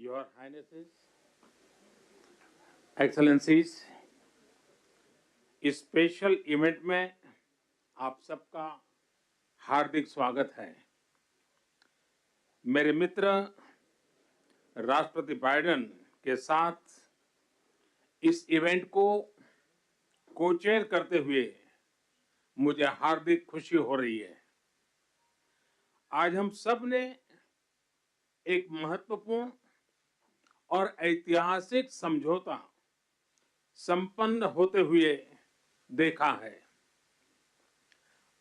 Your Highnesses, Excellencies, इस special event में आप सबका हार्दिक स्वागत है। मेरे मित्र राष्ट्रपति बाइडेन के साथ इस इवेंट को को-चेयर करते हुए मुझे हार्दिक खुशी हो रही है। आज हम सब ने एक महत्वपूर्ण और ऐतिहासिक समझौता संपन्न होते हुए देखा है।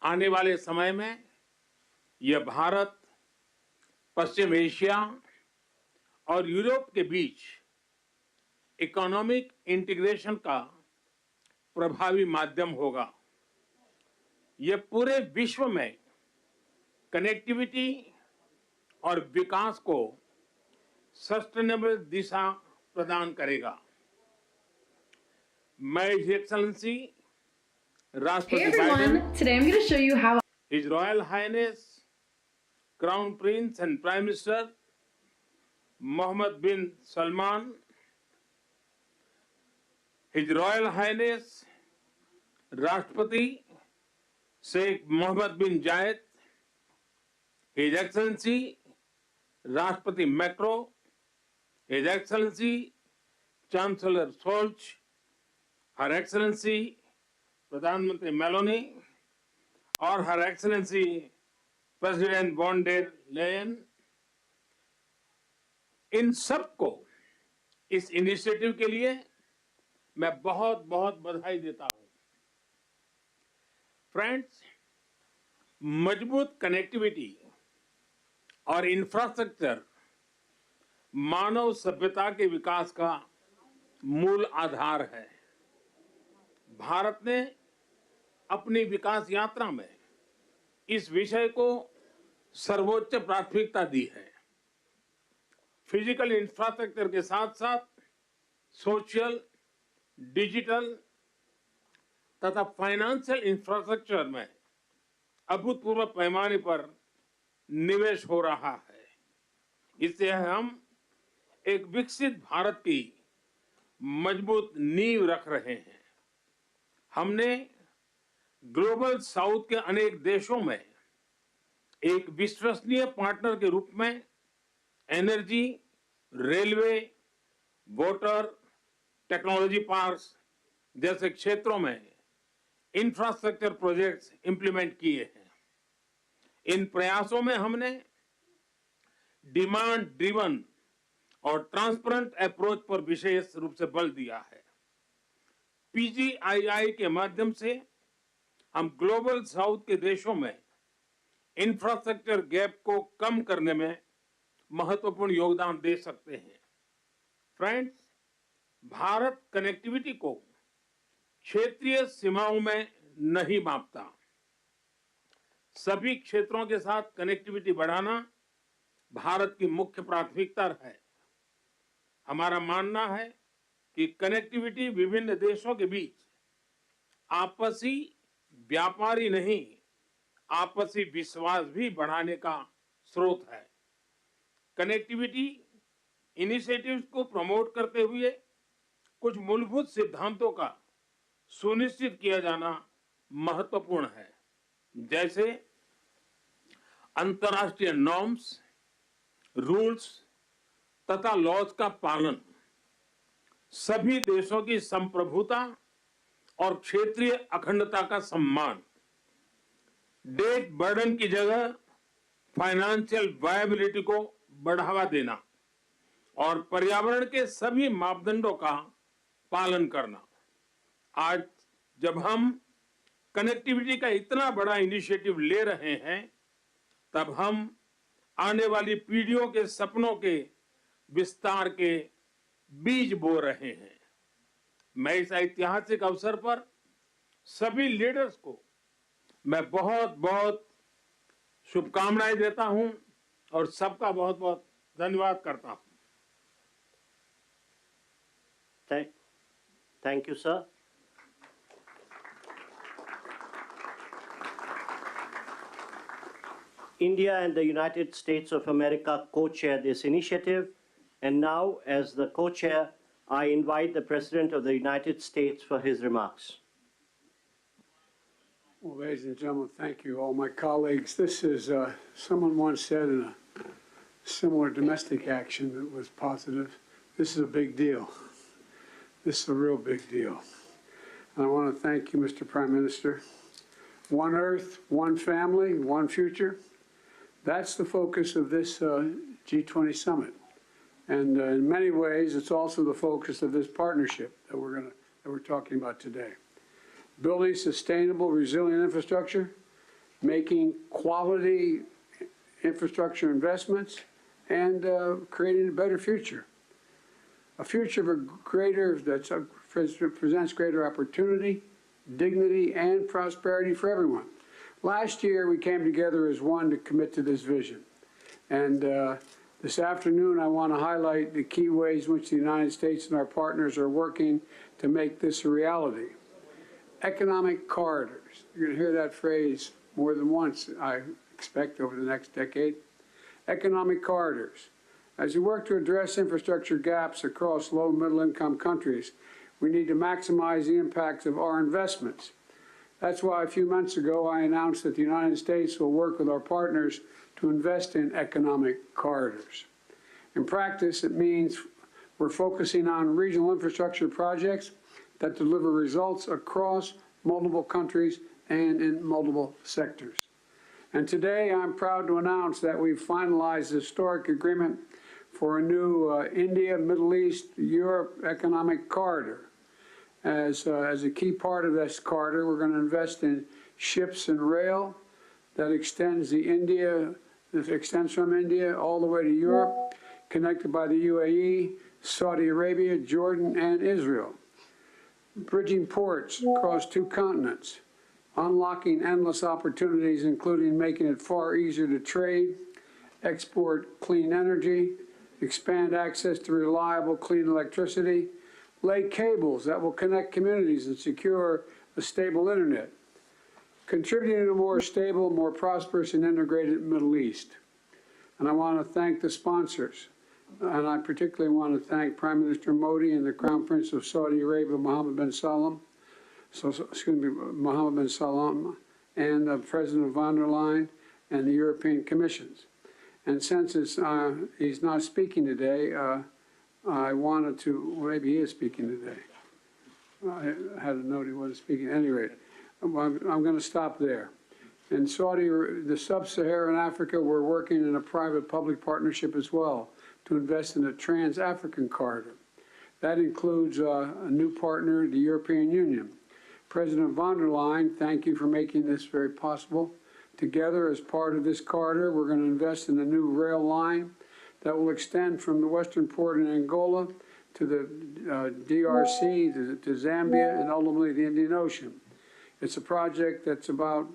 आने वाले समय में यह भारत, पश्चिम एशिया और यूरोप के बीच इकोनॉमिक इंटीग्रेशन का प्रभावी माध्यम होगा। यह पूरे विश्व में कनेक्टिविटी और विकास को सस्टेनेबल दिशा प्रदान करेगा। मैं हिज एक्सेलेंसी राष्ट्रपति Biden, today I'm going to show you how His Royal Highness Crown Prince and Prime Minister Mohammed bin Salman, His Royal Highness राष्ट्रपति शेख मोहम्मद बिन जायद, His Excellency राष्ट्रपति Macron, His Excellency chancellor Scholz, Her Excellency प्रधानमंत्री Meloni और her excellency president von der Leyen, इन सबको इस initiative के लिए मैं बहुत बहुत बधाई देता हूं। फ्रेंड्स, मजबूत कनेक्टिविटी और इंफ्रास्ट्रक्चर मानव सभ्यता के विकास का मूल आधार है। भारत ने अपनी विकास यात्रा में इस विषय को सर्वोच्च प्राथमिकता दी है। फिजिकल इंफ्रास्ट्रक्चर के साथ साथ सोशल, डिजिटल तथा फाइनेंशियल इंफ्रास्ट्रक्चर में अभूतपूर्व पैमाने पर निवेश हो रहा है। इससे हम एक विकसित भारत की मजबूत नींव रख रहे हैं। हमने ग्लोबल साउथ के अनेक देशों में एक विश्वसनीय पार्टनर के रूप में energy, railway, water, technology parks जैसे क्षेत्रों में इंफ्रास्ट्रक्चर प्रोजेक्ट्स इंप्लीमेंट किए हैं। इन प्रयासों में हमने डिमांड ड्रिवन और ट्रांसपेरेंट अप्रोच पर विशेष रूप से बल दिया है। पीजीआईआई के माध्यम से हम ग्लोबल साउथ के देशों में इंफ्रास्ट्रक्चर गैप को कम करने में महत्वपूर्ण योगदान दे सकते हैं। फ्रेंड्स, भारत कनेक्टिविटी को क्षेत्रीय सीमाओं में नहीं मापता। सभी क्षेत्रों के साथ कनेक्टिविटी बढ़ाना भारत की मुख्य प्राथमिकता है। हमारा मानना है कि कनेक्टिविटी विभिन्न देशों के बीच आपसी व्यापार ही नहीं, आपसी विश्वास भी बढ़ाने का स्रोत है। कनेक्टिविटी इनिशिएटिव्स को प्रमोट करते हुए कुछ मूलभूत सिद्धांतों का सुनिश्चित किया जाना महत्वपूर्ण है, जैसे अंतर्राष्ट्रीय नॉर्म्स, रूल्स तथा लॉज का पालन, सभी देशों की संप्रभुता और क्षेत्रीय अखंडता का सम्मान, डेट बर्डन की जगह फाइनेंशियल वायबिलिटी को बढ़ावा देना और पर्यावरण के सभी मापदंडों का पालन करना। आज जब हम कनेक्टिविटी का इतना बड़ा इनिशिएटिव ले रहे हैं, तब हम आने वाली पीढ़ियों के सपनों के विस्तार के बीज बो रहे हैं। मैं इस ऐतिहासिक अवसर पर सभी लीडर्स को मैं बहुत बहुत शुभकामनाएं देता हूं और सबका बहुत बहुत धन्यवाद करता हूं। Thank you, sir. India and the United States of America co-chair this initiative. And now, as the co-chair, I invite the President of the United States for his remarks. Well, ladies and gentlemen, thank you, all my colleagues. This is, someone once said in a similar domestic action that was positive, this is a big deal. This is a real big deal. And I want to thank you, Mr. Prime Minister. One Earth, one family, one future. That's the focus of this G20 summit. And in many ways, it's also the focus of this partnership that we're talking about today. Building sustainable, resilient infrastructure, making quality infrastructure investments, and creating a better future. A future that presents greater opportunity, dignity, and prosperity for everyone. Last year, we came together as one to commit to this vision. And this afternoon, I want to highlight the key ways in which the United States and our partners are working to make this a reality. Economic corridors. You're going to hear that phrase more than once, I expect, over the next decade. Economic corridors. As we work to address infrastructure gaps across low and middle income countries, we need to maximize the impacts of our investments. That's why a few months ago I announced that the United States will work with our partners to invest in economic corridors. In practice, it means we're focusing on regional infrastructure projects that deliver results across multiple countries and in multiple sectors. And today I'm proud to announce that we've finalized a historic agreement for a new India, Middle East, Europe economic corridor. As a key part of this corridor, we're going to invest in ships and rail that extends from India all the way to Europe, connected by the UAE, Saudi Arabia, Jordan, and Israel. Bridging ports across 2 continents, unlocking endless opportunities, including making it far easier to trade, export clean energy, expand access to reliable, clean electricity, lay cables that will connect communities and secure a stable internet, contributing to a more stable, more prosperous, and integrated Middle East. And I want to thank the sponsors. And I particularly want to thank Prime Minister Modi and the Crown Prince of Saudi Arabia, Mohammed bin Salman, and President von der Leyen and the European Commissions. And since he's not speaking today, I wanted to, well, maybe he is speaking today. I had a note he wasn't speaking. At any rate, I'm going to stop there. In the sub-Saharan Africa, we're working in a private-public partnership as well to invest in a trans-African corridor. That includes a new partner, the European Union. President von der Leyen, thank you for making this very possible. Together, as part of this corridor, we're going to invest in a new rail line that will extend from the western port in Angola to the DRC, to Zambia, and ultimately the Indian Ocean. It's a project that's about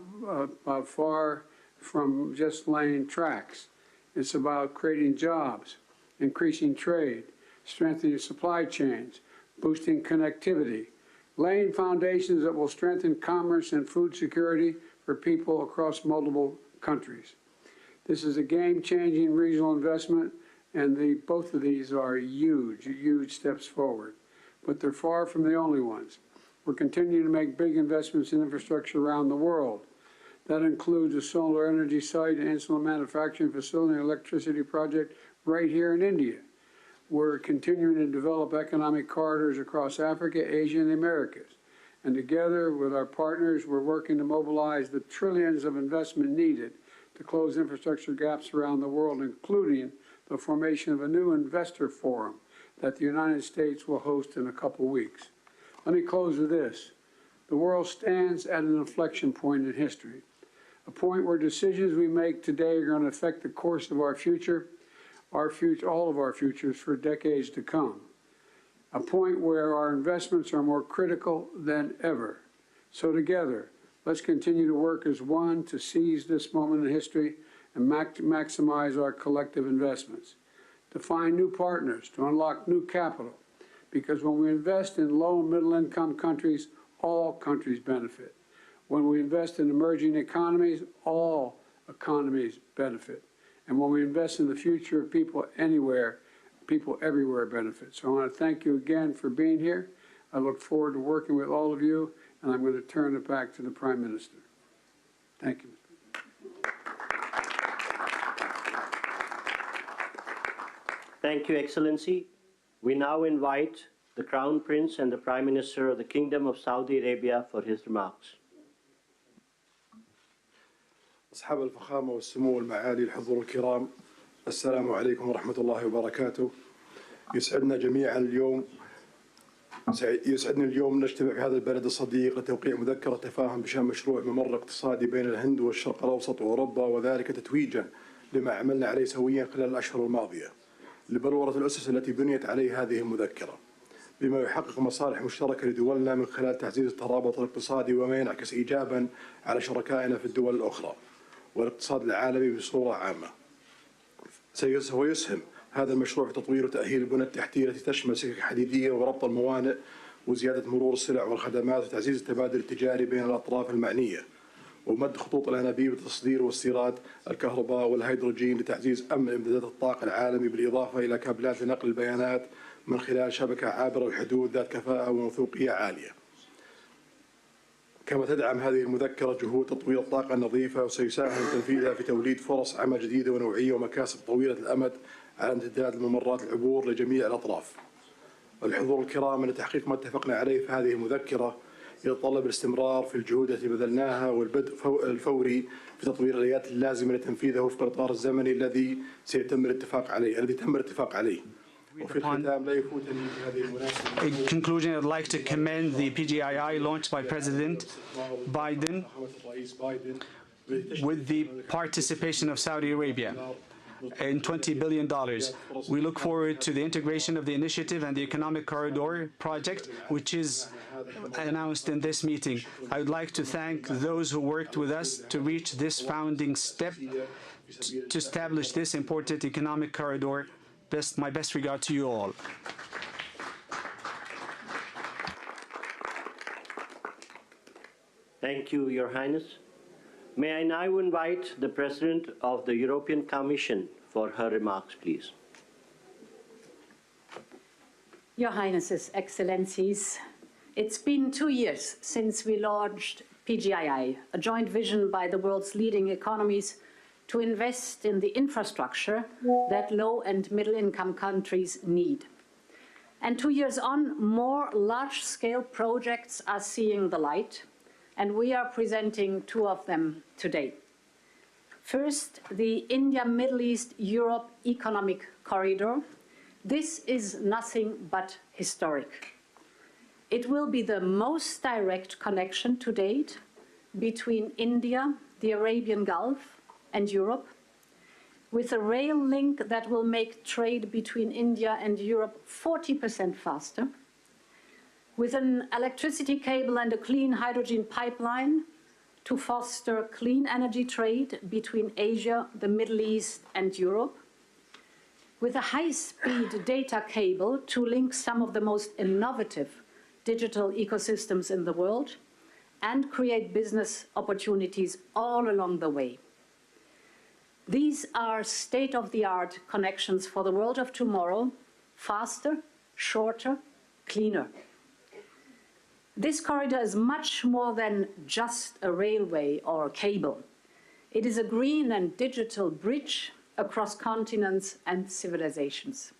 far from just laying tracks. It's about creating jobs, increasing trade, strengthening supply chains, boosting connectivity, laying foundations that will strengthen commerce and food security for people across multiple countries. This is a game-changing regional investment, and both of these are huge, huge steps forward. But they're far from the only ones. We're continuing to make big investments in infrastructure around the world. That includes a solar energy site, an insulin manufacturing facility, and electricity project right here in India. We're continuing to develop economic corridors across Africa, Asia, and the Americas. And together with our partners, we're working to mobilize the trillions of investment needed to close infrastructure gaps around the world, including the formation of a new investor forum that the United States will host in a couple weeks. Let me close with this. The world stands at an inflection point in history, a point where decisions we make today are going to affect the course of our future, all of our futures for decades to come. A point where our investments are more critical than ever. So together, let's continue to work as one to seize this moment in history and maximize our collective investments, to find new partners, to unlock new capital, because when we invest in low and middle income countries, all countries benefit. When we invest in emerging economies, all economies benefit. And when we invest in the future of people anywhere, people everywhere benefit. So I want to thank you again for being here. I look forward to working with all of you, and I'm going to turn it back to the Prime Minister. Thank you. Thank you, Excellency. We now invite the Crown Prince and the Prime Minister of the Kingdom of Saudi Arabia for his remarks. أصحاب الفخامة والسمو والمعالي الحضور الكرام، السلام عليكم ورحمة الله وبركاته. يسعدني اليوم نجتمع في هذا البلد الصديق لتوقيع مذكرة تفاهم بشأن مشروع ممر اقتصادي بين الهند والشرق الأوسط وأوروبا، وذلك تتويجا لما عملنا عليه سويا خلال الأشهر الماضية لبلورة الأسس التي بنيت عليه هذه المذكرة، بما يحقق مصالح مشتركة لدولنا من خلال تعزيز الترابط الاقتصادي وما ينعكس إيجابا على شركائنا في الدول الأخرى والاقتصاد العالمي بصورة عامة. سيسهم هذا المشروع في تطوير وتأهيل البنى التحتية التي تشمل سكك حديدية وربط الموانئ وزيادة مرور السلع والخدمات وتعزيز التبادل التجاري بين الأطراف المعنية، ومد خطوط الأنابيب لتصدير واستيراد الكهرباء والهيدروجين لتعزيز أمن إمدادات الطاقة العالمي، بالإضافة إلى كابلات لنقل البيانات من خلال شبكة عابرة الحدود ذات كفاءة وموثوقية عالية. كما تدعم هذه المذكرة جهود تطوير الطاقة النظيفة، وسيساهم تنفيذها في توليد فرص عمل جديدة ونوعية ومكاسب طويلة الأمد على امتداد الممرات العبور لجميع الأطراف. الحضور الكرام، أن تحقيق ما اتفقنا عليه في هذه المذكرة يتطلب الاستمرار في الجهود التي بذلناها والبدء الفوري في تطوير الآليات اللازمة لتنفيذه وفق الإطار الزمني الذي تم الاتفاق عليه. وفي الختام لا يفوتني في هذه المناسبة. In conclusion, I'd like to commend the PGII launched by President Biden with the participation of Saudi Arabia in $20 billion. We look forward to the integration of the initiative and the Economic Corridor project, which is announced in this meeting. I would like to thank those who worked with us to reach this founding step to establish this important economic corridor. My best regard to you all. Thank you, Your Highness. May I now invite the President of the European Commission for her remarks, please. Your Highnesses, Excellencies, it's been 2 years since we launched PGII, a joint vision by the world's leading economies to invest in the infrastructure that low and middle-income countries need. And 2 years on, more large-scale projects are seeing the light, and we are presenting 2 of them today. First, the India-Middle East-Europe Economic Corridor. This is nothing but historic. It will be the most direct connection to date between India, the Arabian Gulf, and Europe, with a rail link that will make trade between India and Europe 40% faster, with an electricity cable and a clean hydrogen pipeline to foster clean energy trade between Asia, the Middle East, and Europe, with a high-speed data cable to link some of the most innovative digital ecosystems in the world and create business opportunities all along the way. These are state-of-the-art connections for the world of tomorrow, faster, shorter, cleaner. This corridor is much more than just a railway or a cable. It is a green and digital bridge across continents and civilizations.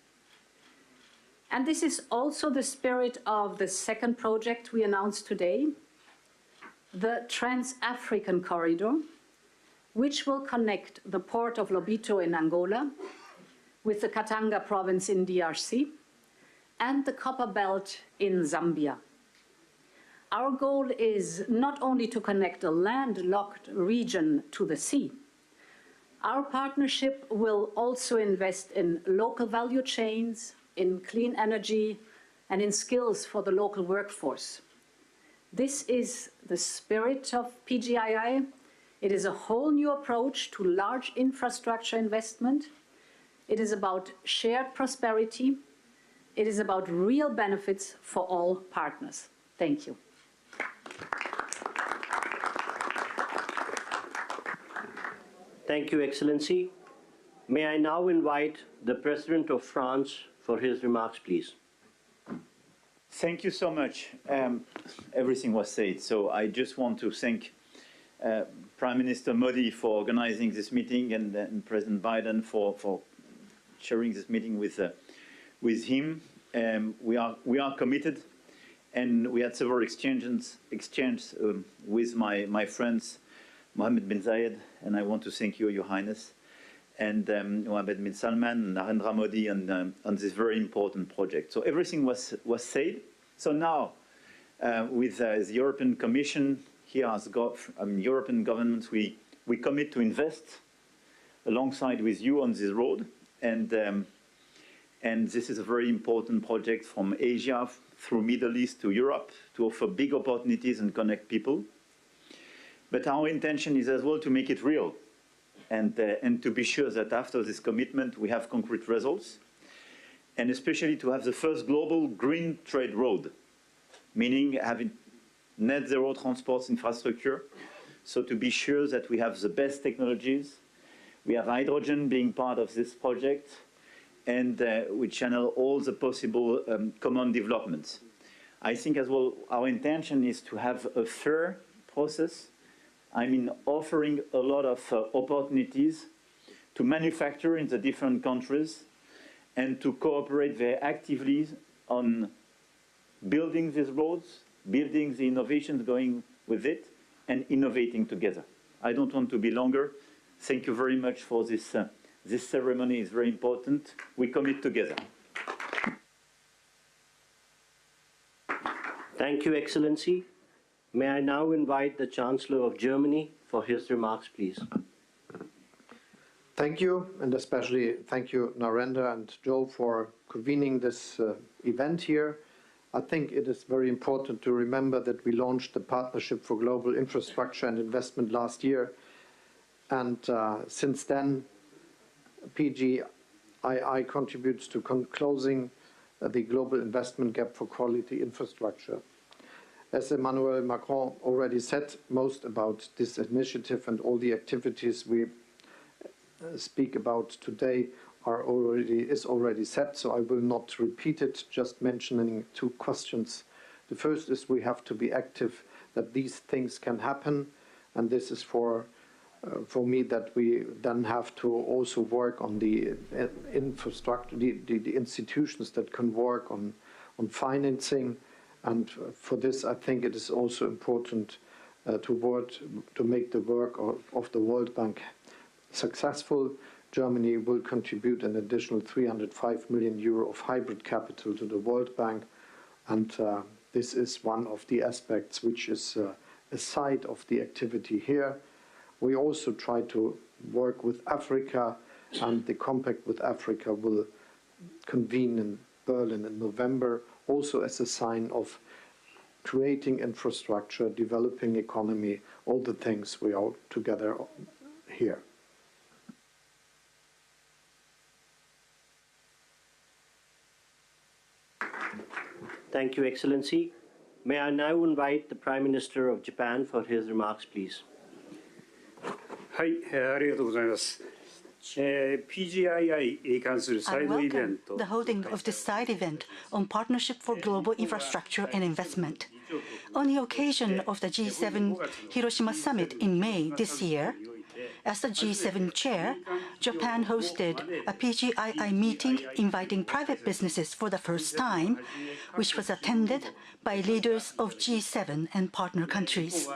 And this is also the spirit of the second project we announced today, the Trans-African Corridor, which will connect the port of Lobito in Angola with the Katanga province in DRC and the Copper Belt in Zambia. Our goal is not only to connect a landlocked region to the sea. Our partnership will also invest in local value chains, in clean energy, and in skills for the local workforce. This is the spirit of PGII. It is a whole new approach to large infrastructure investment. It is about shared prosperity. It is about real benefits for all partners. Thank you. Thank you, Excellency. May I now invite the President of France for his remarks, please. Thank you so much. Everything was said, so I just want to thank Prime Minister Modi for organizing this meeting and President Biden for sharing this meeting with him. We are committed, and we had several exchanges with my friends Mohammed bin Zayed, and I want to thank you, Your Highness, and Mohammed bin Salman and Narendra Modi on this very important project. So everything was said. So now, with the European Commission, here as European governments, we commit to invest alongside with you on this road, and this is a very important project from Asia through Middle East to Europe to offer big opportunities and connect people. But our intention is as well to make it real, and to be sure that after this commitment we have concrete results, and especially to have the first global green trade road, meaning having net zero transport infrastructure, so to be sure that we have the best technologies. We have hydrogen being part of this project, and we channel all the possible common developments. I think as well our intention is to have a fair process, I mean offering a lot of opportunities to manufacture in the different countries and to cooperate very actively on building these roads, building the innovations going with it, and innovating together. I don't want to be longer. Thank you very much for this. This ceremony is very important. We commit together. Thank you, Excellency. May I now invite the Chancellor of Germany for his remarks, please. Thank you, and especially thank you, Narendra and Joe, for convening this event here. I think it is very important to remember that we launched the Partnership for Global Infrastructure and Investment last year, and since then, PGII contributes to closing the global investment gap for quality infrastructure. As Emmanuel Macron already said, most about this initiative and all the activities we speak about today is already set, so I will not repeat it, just mentioning two questions. The first is we have to be active that these things can happen, and this is for me that we then have to also work on the infrastructure, the institutions that can work on financing, and for this I think it is also important to make the work of the World Bank successful. Germany will contribute an additional 305 million euro of hybrid capital to the World Bank, and this is one of the aspects which is a side of the activity here. We also try to work with Africa, and the Compact with Africa will convene in Berlin in November, also as a sign of creating infrastructure, developing economy, all the things we are together here. Thank you, Excellency. May I now invite the Prime Minister of Japan for his remarks, please. はい、ありがとうございます。PGII に関するサイドイベント。 The holding of this side event on Partnership for Global Infrastructure and Investment. On the occasion of the G7 Hiroshima Summit in May this year, as the G7 chair, Japan hosted a PGII meeting inviting private businesses for the first time, which was attended by leaders of G7 and partner countries.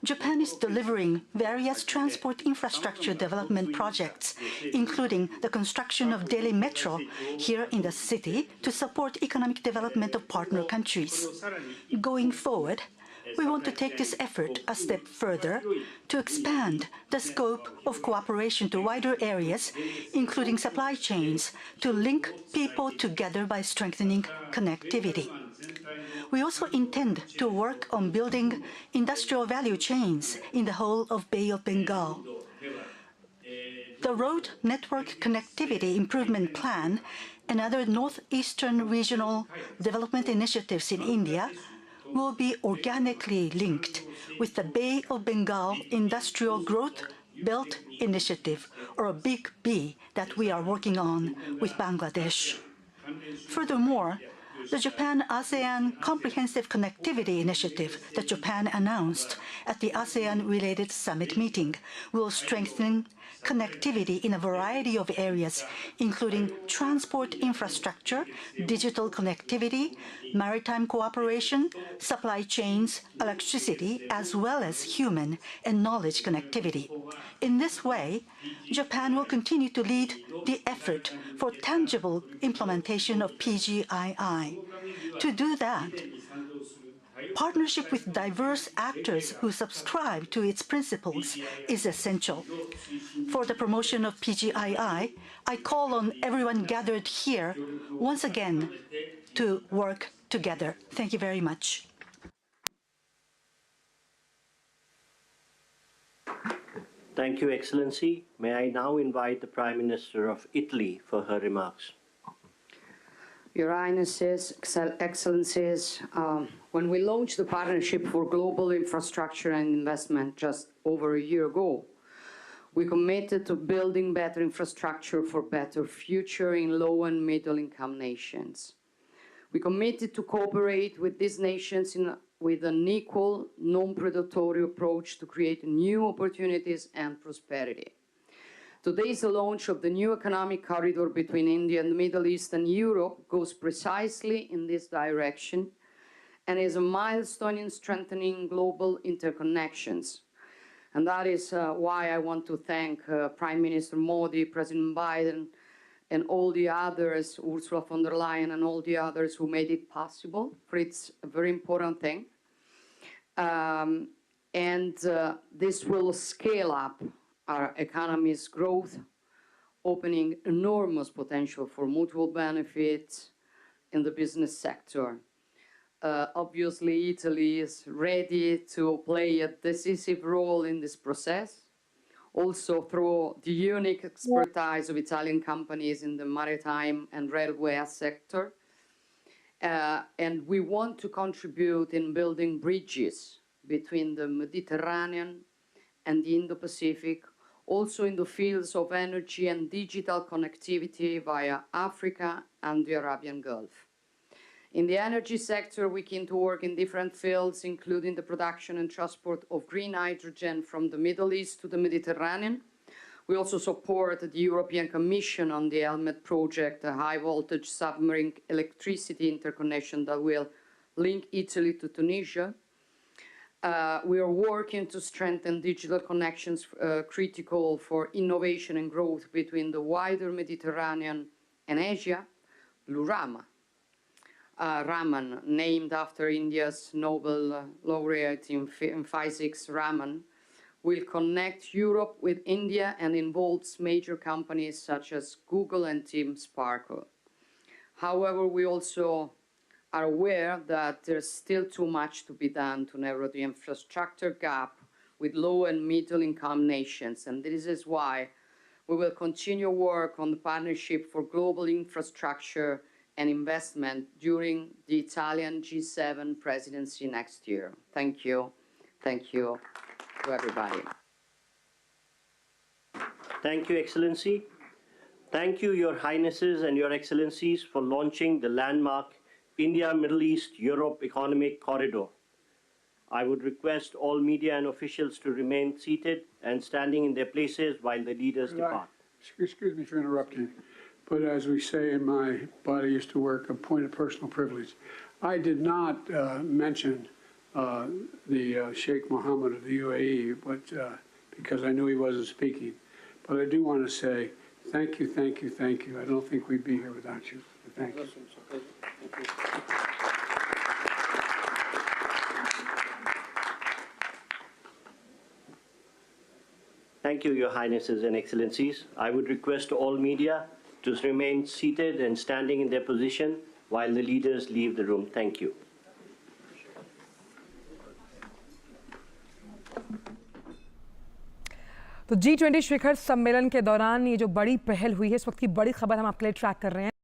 Japan is delivering various transport infrastructure development projects, including the construction of Delhi Metro here in the city to support economic development of partner countries. Going forward, we want to take this effort a step further to expand the scope of cooperation to wider areas, including supply chains, to link people together by strengthening connectivity. We also intend to work on building industrial value chains in the whole of Bay of Bengal. The Road Network Connectivity Improvement Plan and other northeastern regional development initiatives in India will be organically linked with the Bay of Bengal industrial growth Belt Initiative, or a Big B, that we are working on with Bangladesh. Furthermore, the Japan-ASEAN Comprehensive Connectivity Initiative that Japan announced at the ASEAN-related summit meeting will strengthen connectivity in a variety of areas, including transport infrastructure, digital connectivity, maritime cooperation, supply chains, electricity, as well as human and knowledge connectivity. In this way, Japan will continue to lead the effort for tangible implementation of PGII. To do that, partnership with diverse actors who subscribe to its principles is essential. For the promotion of PGII, I call on everyone gathered here once again to work together. Thank you very much. Thank you, Excellency. May I now invite the Prime Minister of Italy for her remarks. Your Highnesses, Excellencies, when we launched the Partnership for Global Infrastructure and Investment just over a year ago, we committed to building better infrastructure for better future in low and middle income nations. We committed to cooperate with these nations with an equal, non-predatory approach to create new opportunities and prosperity. Today's launch of the new economic corridor between India and the Middle East and Europe goes precisely in this direction and is a milestone in strengthening global interconnections. And that is why I want to thank Prime Minister Modi, President Biden, and all the others, Ursula von der Leyen and all the others who made it possible, for it's a very important thing. This will scale up our economy's growth, opening enormous potential for mutual benefit in the business sector. Obviously, Italy is ready to play a decisive role in this process, also through the unique expertise of Italian companies in the maritime and railway sector. And we want to contribute in building bridges between the Mediterranean and the Indo-Pacific, also in the fields of energy and digital connectivity via Africa and the Arabian Gulf. In the energy sector, we came to work in different fields, including the production and transport of green hydrogen from the Middle East to the Mediterranean. We also support the European Commission on the Helmet project, a high-voltage submarine electricity interconnection that will link Italy to Tunisia. We are working to strengthen digital connections critical for innovation and growth between the wider Mediterranean and Asia. Blue Raman, named after India's Nobel laureate in physics, Raman, will connect Europe with India and involves major companies such as Google and Team Sparkle. However, we also are aware that there's still too much to be done to narrow the infrastructure gap with low and middle income nations, and this is why we will continue work on the Partnership for Global Infrastructure and Investment during the Italian G7 presidency next year. Thank you. Thank you to everybody. Thank you, Excellency. Thank you, Your Highnesses and Your Excellencies, for launching the landmark India, Middle East, Europe Economic Corridor. I would request all media and officials to remain seated and standing in their places while the leaders depart. Excuse me for interrupting, but as we say in my body used to work, a point of personal privilege. I did not mention the Sheikh Mohammed of the UAE, but because I knew he wasn't speaking. But I do want to say thank you, thank you, thank you. I don't think we'd be here without you. Thank you. Thank you, Your Highnesses and Excellencies. I would request all media to remain seated and standing in their position while the leaders leave the room. Thank you. तो G20 शिखर सम्मेलन के दौरान ये जो बड़ी पहल हुई है, इस वक्त की बड़ी खबर हम आपके लिए ट्रैक कर रहे हैं।